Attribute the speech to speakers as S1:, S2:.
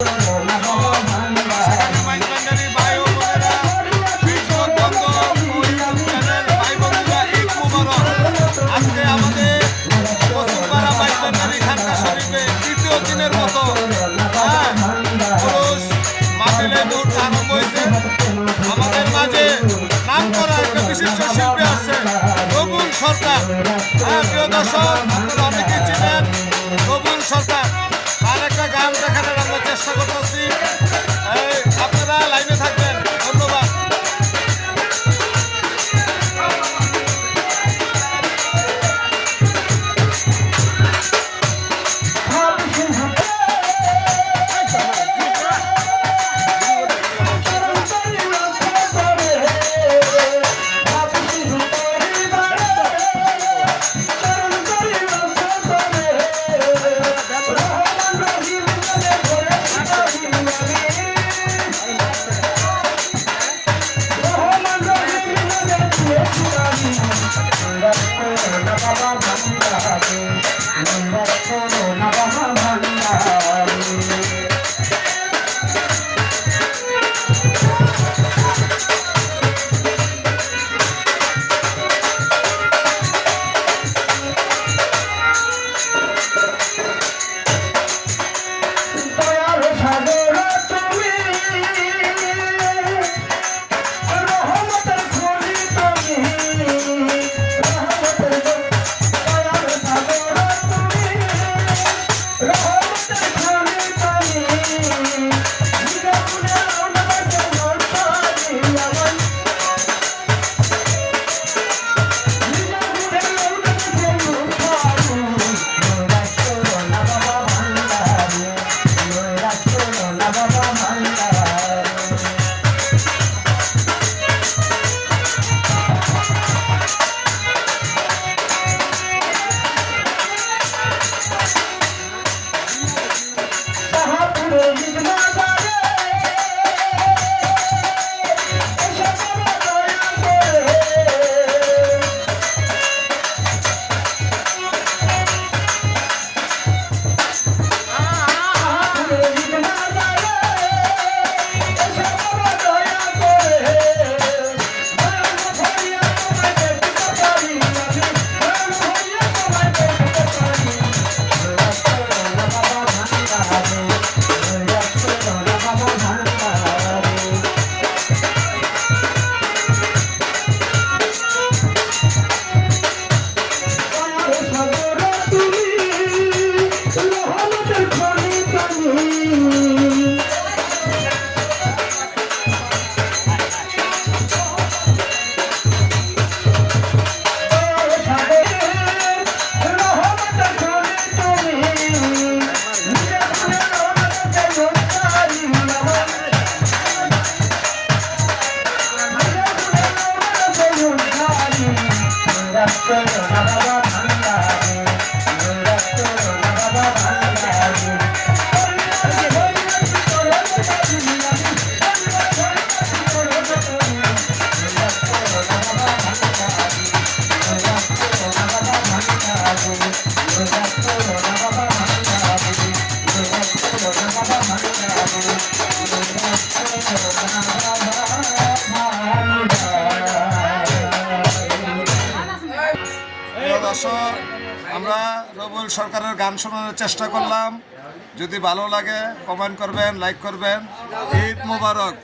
S1: আজকে আমাদের বসুন্ধরা বাইশবাড়ি খানকা শরীফে তৃতীয় দিনের মতো পুরুষ মাহফিলে ভোট আরম্ভ হয়েছে। আমাদের মাঝে নাম করা একটা বিশিষ্ট শিল্পী আছে রবুল সরকার। প্রিয় দর্শক, আপনারা অনেকেই চিনেন রবুল সরকার। আর একটা গান দেখানোর আমরা চেষ্টা করতেছি, আপনারা লাইনে থাকবেন। ধন্যবাদ। দর্শক, আমরা রবুল সরকারের গান শোনানোর চেষ্টা করলাম। যদি ভালো লাগে কমেন্ট করবেন, লাইক করবেন। ঈদ মোবারক।